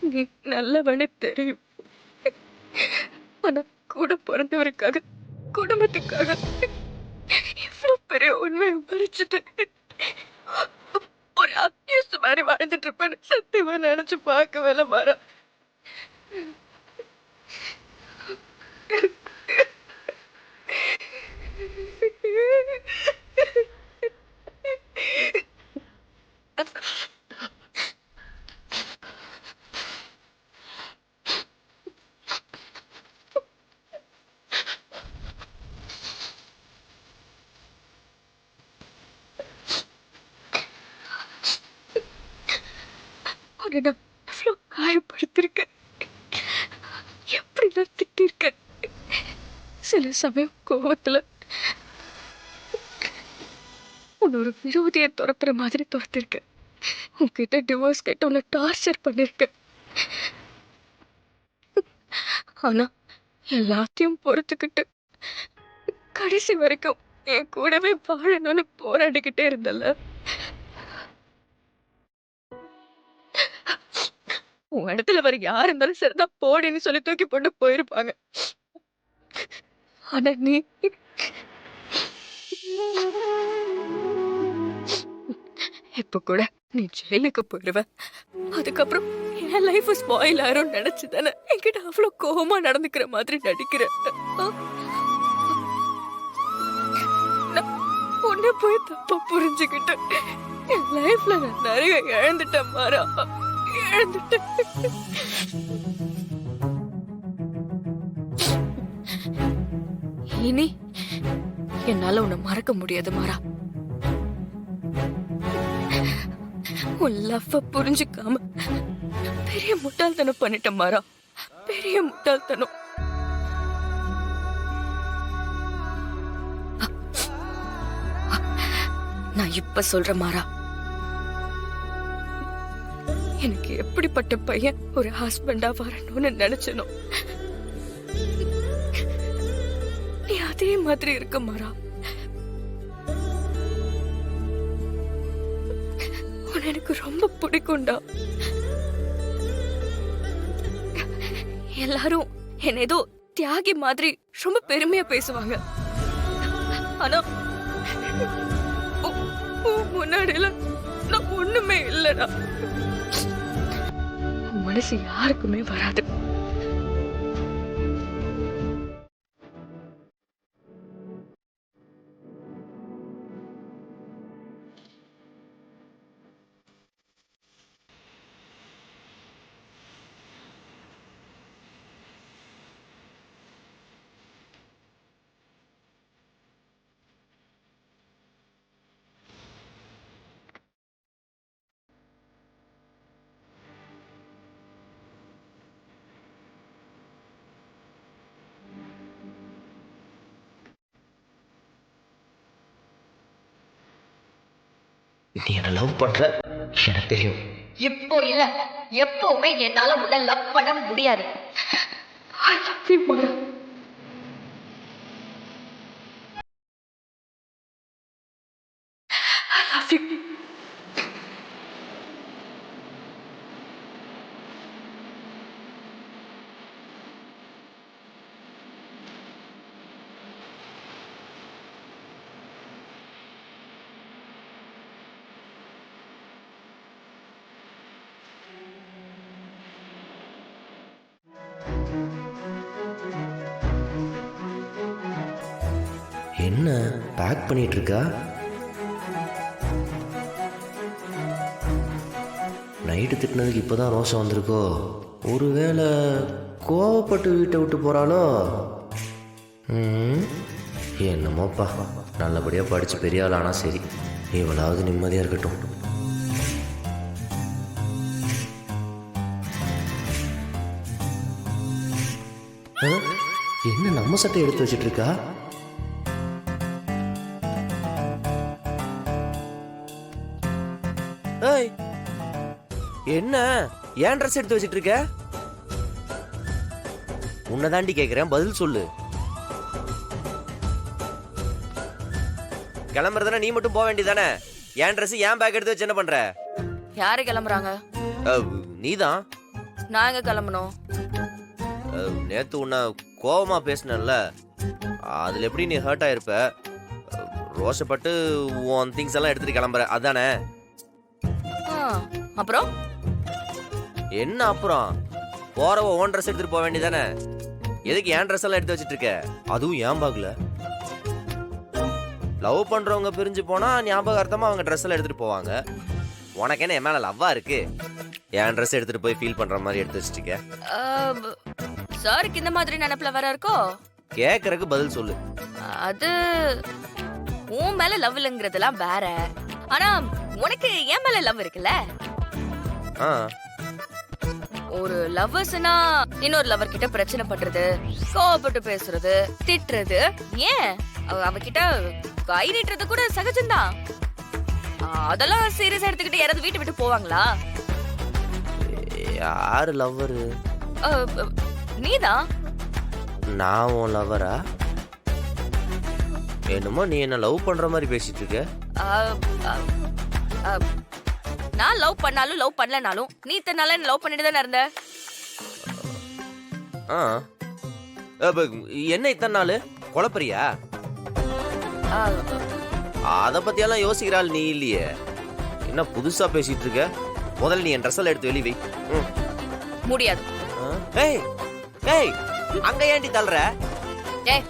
நீ நல்லவனே தெரியும். ஆனா கூட பிறந்தவருக்காக, குடும்பத்துக்காக இவ்வளவு பெரிய உண்மையை மறைச்சிட்டு ஒரு அக்யூஸ் மாதிரி வாழ்ந்துட்டு இருப்பேன்னு சத்தியமா நினைச்சு பார்க்கவே இல்லை மாறா. உன்னை நான் எவ்வளவு காயப்படுத்திருக்கேன், எப்படிலாம் திட்டிருக்கேன். சில சமயம் கோவத்துல உன்னை ஒரு விரோதியை துரத்துற மாதிரி துரத்திருக்கேன். உன்கிட்ட டிவோர்ஸ் கேட்டு உன்னை டார்ச்சர் பண்ணிருக்கேன். ஆனா எல்லாத்தையும் பொறுத்துக்கிட்டு கடைசி வரைக்கும் என் கூடவே வாழணும்னு போராடிக்கிட்டே இருந்தல. உன் இடத்துல வேற யார் இருந்தாலும் சரிதான் போடின்னு சொல்லி தூக்கி போட்டு போயிருப்பாங்க. ஆனா நீ இப்ப கூட நீ ஜெயிலுக்கு போயிடுவ. அதுக்கப்புறம் என் லைஃப் ஸ்பாயில் ஆயிரும் நினைச்சுதானே என்கிட்ட அவ்வளவு கோபமா நடந்துக்கிற மாதிரி நடிக்கிற. நான் உன்னை போய் தப்பா புரிஞ்சுக்கிட்டு என் லைஃப்ல நான் நிறைய இழந்துட்டேன் மாறா, இழந்துட்டேன். இனி என்னால உன்னை மறக்க முடியாது மாறா. உன் லவ்வ புரிஞ்சுக்காம பெரிய முட்டாள்தனம் பண்ணிட்ட மாறா, பெரிய முட்டாள்தனம். நான் இப்ப சொல்ற மாறா, எனக்கு எப்படிப்பட்ட பையன் ஒரு ஹஸ்பண்டா வரணும்னு நினைச்சனோ நீ அதே மாதிரி இருக்க மாறா. உன்னை எனக்கு ரொம்ப பிடிக்கும்டா. எல்லாரும் என்ன ஏதோ தியாகி மாதிரி ரொம்ப பெருமையா பேசுவாங்க. ஆனா முன்னாடியில நான் ஒண்ணுமே இல்லடா. மனசு யாருக்குமே வராது. நீ என்ன லவ் பண்ற எனக்கு தெரியும். இப்போ இல்ல, எப்பவுமே என்னால உன்னை லவ் பண்ண முடியாது. I love you, மாறா. I love you. என்ன பேக் பண்ணிட்டு இருக்கா? நைட்டு திட்டினதுக்கு இப்போதான் ரோஷம் வந்திருக்கோ? ஒருவேளை கோவப்பட்டு வீட்டை விட்டு போறாளோ? என்னமோப்பா, நல்லபடியாக படித்து பெரிய ஆள் ஆனால் சரி, இவளாவது நிம்மதியாக இருக்கட்டும். என்ன நம்ம சட்டை எடுத்து வச்சிட்டு இருக்கா? என்ன ஏன் ட்ரெஸ் எடுத்து வச்சிட்டு இருக்க? உன்னை தாண்டி கேட்கிறேன், பதில் சொல்லு. கிளம்புறதுனா நீ மட்டும் போக வேண்டியதானே? ஏன் ட்ரெஸ் ஏன் பேக் எடுத்து வச்சு என்ன பண்ற? யாரு கிளம்புறாங்க? நீதான். நான் எங்க கிளம்பணும்? நேத்து உன்னை கோவமா பேசினேன்ல, அதுல எப்படி நீ ஹர்ட் ஆயிருப்ப? ரோஷப்பட்டு உன் திங்ஸ் எல்லாம் எடுத்துட்டு கிளம்புற அதானே? ஆ, அப்புறம் என்ன அப்புறம்? போறவ ஓன் ட்ரெஸ் எடுத்துட்டு போக வேண்டியதானே? எதுக்கு என் ட்ரெஸ் எல்லாம் எடுத்து வச்சிட்டு இருக்க? அதுவும் ஏன் பாக்கல? லவ் பண்றவங்க பிரிஞ்சு போனா ஞாபகார்த்தமா அவங்க ட்ரெஸ் எல்லாம் எடுத்துட்டு போவாங்க. உனக்கு என்ன என் மேல லவ்வா இருக்கு? என் ட்ரெஸ் எடுத்துட்டு போய் ஃபீல் பண்ற மாதிரி எடுத்து வச்சிருக்க. சாருக்கு இந்த மாதிரி நினைப்புல வர இருக்கோ? கேக்குறதுக்கு பதில் சொல்லு. அது உன் மேல லவ் இல்லங்கிறதெல்லாம் வேற. ஆனா உனக்கு என் மேல லவ் இருக்குல்ல? ஆ, ஒரு லவ்வர்ஸ்னா இன்னொரு லவர் கிட்ட பிரச்சனை பண்றது, கோவப்பட்டு பேசுறது, திட்டுறது, ஏன் அவகிட்ட கை நீட்டுறது கூட சகஜம்தான். அதெல்லாம் சீரியஸா எடுத்துக்கிட்டு யாராவது வீட்டை விட்டு போவாங்களா? யாரு லவ்வரு? நீதான். நான் உன் லவ்வரா? என்னமோ நீ என்ன லவ் பண்ற மாதிரி பேசிட்டு இருக்க. நான் லவ் பண்ணாலும் லவ் பண்ணலனாலும் நீ இத்தனால லவ் பண்ணிட்டு தானே இருந்த. ஆ, அப்ப என்ன இத்தனை நாள் குழப்பறியா? அத பத்தியெல்லாம் யோசிக்கிறாள் நீ இல்லையே. என்ன புதுசா பேசிட்டு இருக்க? முதல்ல நீ என் ட்ரெஸ் எல்லாம் எடுத்து வெளிய வை. முடியாது. ஏய் ஏய், அங்க ஏன்டி தள்ளுற? ஏய்